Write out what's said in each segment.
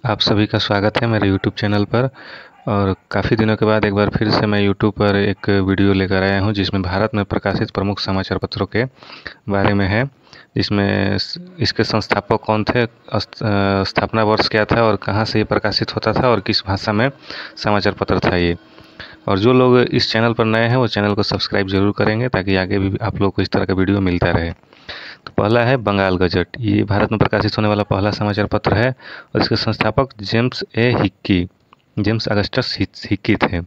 आप सभी का स्वागत है मेरे YouTube चैनल पर। और काफ़ी दिनों के बाद एक बार फिर से मैं YouTube पर एक वीडियो लेकर आया हूं जिसमें भारत में प्रकाशित प्रमुख समाचार पत्रों के बारे में है। इसमें इसके संस्थापक कौन थे, स्थापना वर्ष क्या था और कहां से ये प्रकाशित होता था और किस भाषा में समाचार पत्र था ये। और जो लोग इस चैनल पर नए हैं वो चैनल को सब्सक्राइब जरूर करेंगे ताकि आगे भी आप लोग को इस तरह का वीडियो मिलता रहे। तो पहला है बंगाल गजट। ये भारत में प्रकाशित होने वाला पहला समाचार पत्र है और इसके संस्थापक जेम्स अगस्टस हिक्की थे।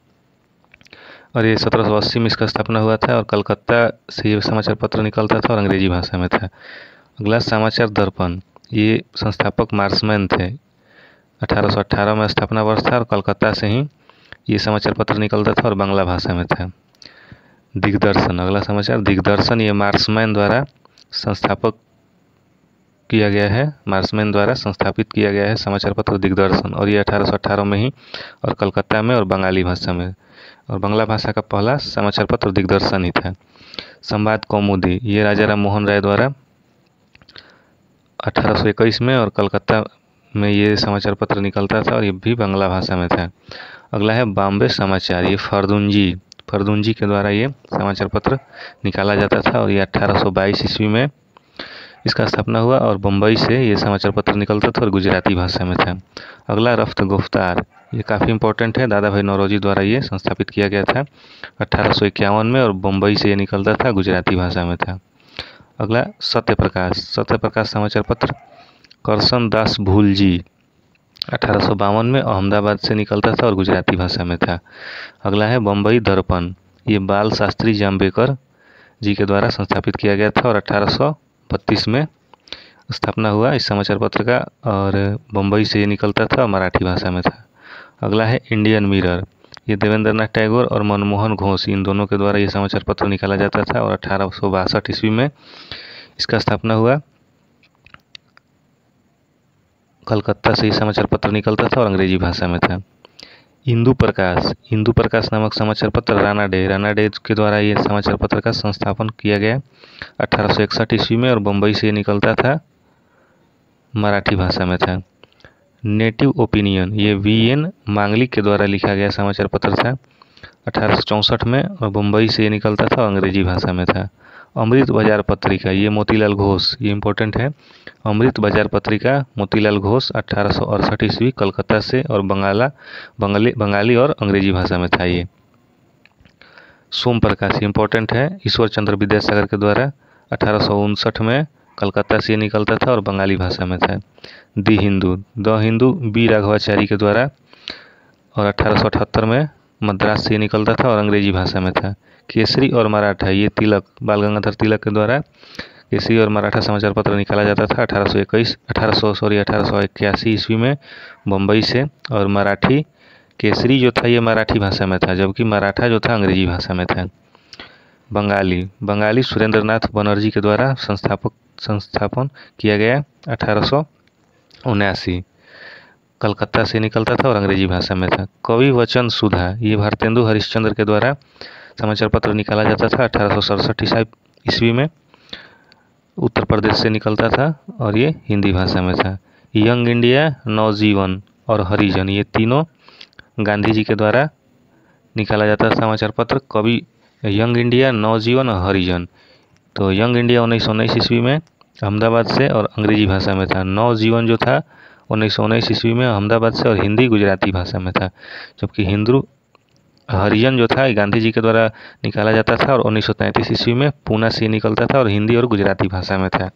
और ये 1780 में इसका स्थापना हुआ था और कलकत्ता से ये समाचार पत्र निकलता था और अंग्रेजी भाषा में था। अगला समाचार दर्पण। ये संस्थापक मार्समैन थे। 1818 में स्थापना वर्ष था और कलकत्ता से ही ये समाचार पत्र निकलता था और बांग्ला भाषा में था। दिग्दर्शन। अगला समाचार दिग्दर्शन। ये मार्समैन द्वारा संस्थापक किया गया है, मार्समैन द्वारा संस्थापित किया गया है समाचार पत्र दिग्दर्शन। और ये 1818 में ही और कलकत्ता में और बंगाली भाषा में और बांग्ला भाषा का पहला समाचार पत्र दिग्दर्शन ही था। संवाद कौमुदी। ये राजा राम मोहन राय द्वारा 1821 में और कलकत्ता में ये समाचार पत्र निकलता था और ये भी बांग्ला भाषा में था। अगला है बॉम्बे समाचार। ये फर्दुंजी के द्वारा ये समाचार पत्र निकाला जाता था और ये 1822 ईस्वी में इसका स्थापना हुआ और बम्बई से ये समाचार पत्र निकलता था और गुजराती भाषा में था। अगला रफ्त गुफ्तार। ये काफ़ी इंपॉर्टेंट है, दादा भाई नौरोजी द्वारा ये संस्थापित किया गया था 1851 में और बम्बई से ये निकलता था, गुजराती भाषा में था। अगला सत्यप्रकाश समाचार पत्र करसन दास भूलजी 1852 में अहमदाबाद से निकलता था और गुजराती भाषा में था। अगला है बम्बई दर्पण। ये बाल शास्त्री जाम्बेकर जी के द्वारा संस्थापित किया गया था और 1832 में स्थापना हुआ इस समाचार पत्र का और बम्बई से ये निकलता था और मराठी भाषा में था। अगला है इंडियन मिरर। ये देवेंद्रनाथ टैगोर और मनमोहन घोष इन दोनों के द्वारा ये समाचार पत्र निकाला जाता था और 1862 ईस्वी में इसका स्थापना हुआ। कलकत्ता से ये समाचार पत्र निकलता था और अंग्रेजी भाषा में था। इंदु प्रकाश नामक समाचार पत्र राणा डे के द्वारा ये समाचार पत्र का संस्थापन किया गया 1861 ईस्वी में और बम्बई से ये निकलता था, मराठी भाषा में था। Native opinion. ये VN मांगलिक के द्वारा लिखा गया समाचार पत्र था 1864 में और बम्बई से ये निकलता था और अंग्रेजी भाषा में था। अमृत बाजार पत्रिका। ये मोतीलाल घोष, ये इम्पोर्टेंट है। अमृत बाजार पत्रिका मोतीलाल घोष 1868 ईस्वी कलकत्ता से और बंगाली और अंग्रेजी भाषा में था ये। सोम प्रकाश इम्पोर्टेंट है, ईश्वर चंद्र विद्यासागर के द्वारा 1859 में कलकत्ता से निकलता था और बंगाली भाषा में था। द हिंदू B राघवाचारी के द्वारा और 1878 में मद्रास से निकलता था और अंग्रेजी भाषा में था। केसरी और मराठा। ये बाल गंगाधर तिलक के द्वारा केसरी और मराठा समाचार पत्र निकाला जाता था 1881 ईस्वी में बम्बई से। और मराठी केसरी जो था ये मराठी भाषा में था, जबकि मराठा जो था अंग्रेजी भाषा में था। बंगाली सुरेंद्रनाथ बनर्जी के द्वारा संस्थापन किया गया 1879, कलकत्ता से निकलता था और अंग्रेजी भाषा में था। कवि वचन सुधा। ये भारतेंदु हरिश्चंद्र के द्वारा समाचार पत्र निकाला जाता था 1867 ईस्वी में, उत्तर प्रदेश से निकलता था और ये हिंदी भाषा में था। यंग इंडिया, नवजीवन और हरिजन। ये तीनों गांधी जी के द्वारा निकाला जाता था समाचार पत्र। कवि यंग इंडिया, नवजीवन और हरिजन। तो यंग इंडिया 1919 ईस्वी में अहमदाबाद से और अंग्रेजी भाषा में था। नवजीवन जो था 1919 ईस्वी में अहमदाबाद से और हिंदी गुजराती भाषा में था, जबकि हरिजन जो था गांधी जी के द्वारा निकाला जाता था और 1933 ईस्वी में पूना से निकलता था और हिंदी और गुजराती भाषा में था।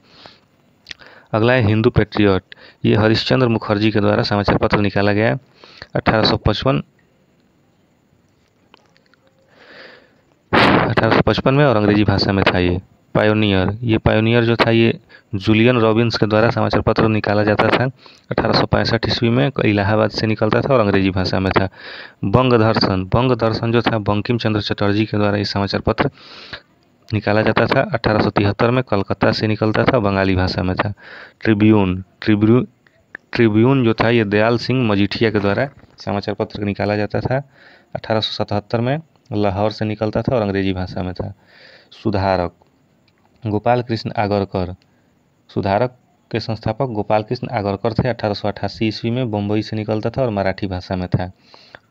अगला है हिंदू पैट्रियट। ये हरिश्चंद्र मुखर्जी के द्वारा समाचार पत्र निकाला गया 1855 में और अंग्रेजी भाषा में था। ये पायोनियर जो था ये जूलियन रॉबिन्स के द्वारा समाचार पत्र निकाला जाता था 1865 ईस्वी में, इलाहाबाद से निकलता था और अंग्रेजी भाषा में था। बंग दर्शन जो था बंकिम चंद्र चटर्जी के द्वारा ये समाचार पत्र निकाला जाता था 1873 में, कलकत्ता से निकलता था, बंगाली भाषा में था। ट्रिब्यून जो था ये दयाल सिंह मजीठिया के द्वारा समाचार पत्र निकाला जाता था 1877 में, लाहौर से निकलता था और अंग्रेजी भाषा में था। सुधारक गोपाल कृष्ण आगरकर सुधारक के संस्थापक गोपाल कृष्ण आगरकर थे। 1888 ईस्वी में बम्बई से निकलता था और मराठी भाषा में था।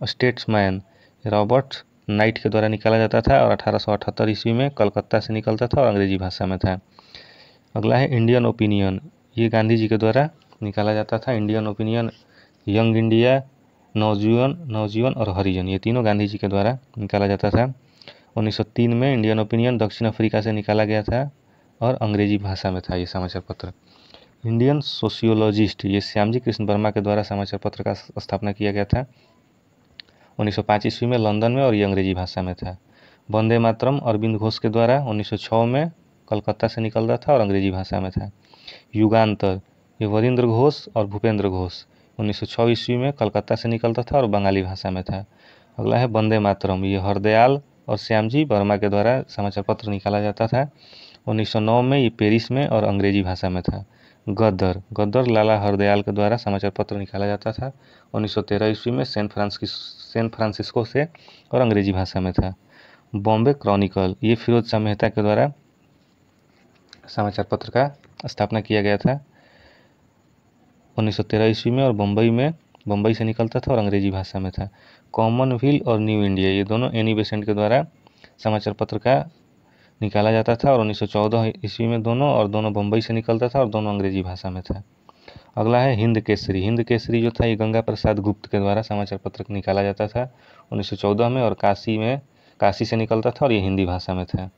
स्टेट्समैन रॉबर्ट नाइट के द्वारा निकाला जाता था और 1878 ईस्वी में कलकत्ता से निकलता था और अंग्रेजी भाषा में था। अगला है इंडियन ओपिनियन, ये गांधी जी के द्वारा निकाला जाता था। इंडियन ओपिनियन, यंग इंडिया, नवजीवन और हरिजन, ये तीनों गांधी जी के द्वारा निकाला जाता था। 1903 में इंडियन ओपिनियन दक्षिण अफ्रीका से निकाला गया था और अंग्रेजी भाषा में था ये समाचार पत्र। इंडियन सोशियोलॉजिस्ट, ये श्यामजी कृष्ण वर्मा के द्वारा समाचार पत्र का स्थापना किया गया था 1905 ईस्वी में लंदन में और ये अंग्रेजी भाषा में था। वंदे मातरम अरविंद घोष के द्वारा 1906 में कलकत्ता से निकलता था और अंग्रेजी भाषा में था। युगांतर, ये वरिंद्र घोष और भूपेंद्र घोष 1906 ईस्वी में कलकत्ता से निकलता था और बंगाली भाषा में था। अगला है वंदे मातरम, ये हरदयाल और श्यामजी वर्मा के द्वारा समाचार पत्र निकाला जाता था। 1909 में ये पेरिस में और अंग्रेजी भाषा में था। गद्दर लाला हरदयाल के द्वारा समाचार पत्र निकाला जाता था 1913 ईस्वी में सैन फ्रांसिस्को से और अंग्रेजी भाषा में था। बॉम्बे क्रॉनिकल, ये फिरोज शाह मेहता के द्वारा समाचार पत्र का स्थापना किया गया था 1913 ईस्वी में और बम्बई से निकलता था और अंग्रेजी भाषा में था। कॉमनवेल्थ और न्यू इंडिया, ये दोनों एनी बेसेंट के द्वारा समाचार पत्र का निकाला जाता था और 1914 ईस्वी में दोनों बम्बई से निकलता था और दोनों अंग्रेजी भाषा में था। अगला है हिंद केसरी जो था ये गंगा प्रसाद गुप्त के द्वारा समाचार पत्र निकाला जाता था 1914 में और काशी से निकलता था और ये हिंदी भाषा में था।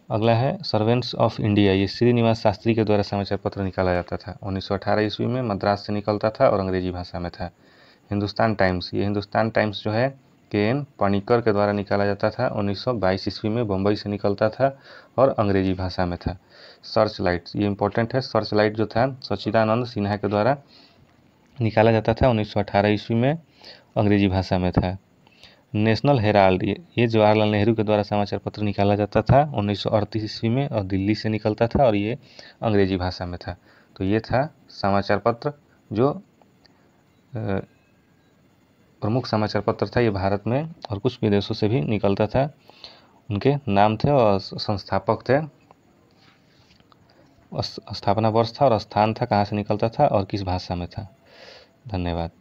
अगला है सर्वेंट्स ऑफ इंडिया, ये श्रीनिवास शास्त्री के द्वारा समाचार पत्र निकाला जाता था 1918 ईस्वी में मद्रास से निकलता था और अंग्रेजी भाषा में था। हिंदुस्तान टाइम्स, ये हिंदुस्तान टाइम्स जो है के.एन. पणिकर के द्वारा निकाला जाता था 1922 ईस्वी में बम्बई से निकलता था और अंग्रेजी भाषा में था। सर्च लाइट, ये इंपॉर्टेंट है, सर्च लाइट जो था सच्चिदानंद सिन्हा के द्वारा निकाला जाता था 1918 ईस्वी में अंग्रेजी भाषा में था। नेशनल हेराल्ड, ये जवाहरलाल नेहरू के द्वारा समाचार पत्र निकाला जाता था 1938 ईस्वी में और दिल्ली से निकलता था और ये अंग्रेजी भाषा में था। तो ये था समाचार पत्र जो प्रमुख समाचार पत्र था ये भारत में और कुछ विदेशों से भी निकलता था। उनके नाम थे और संस्थापक थे, स्थापना वर्ष था और स्थान था कहाँ से निकलता था और किस भाषा में था। धन्यवाद।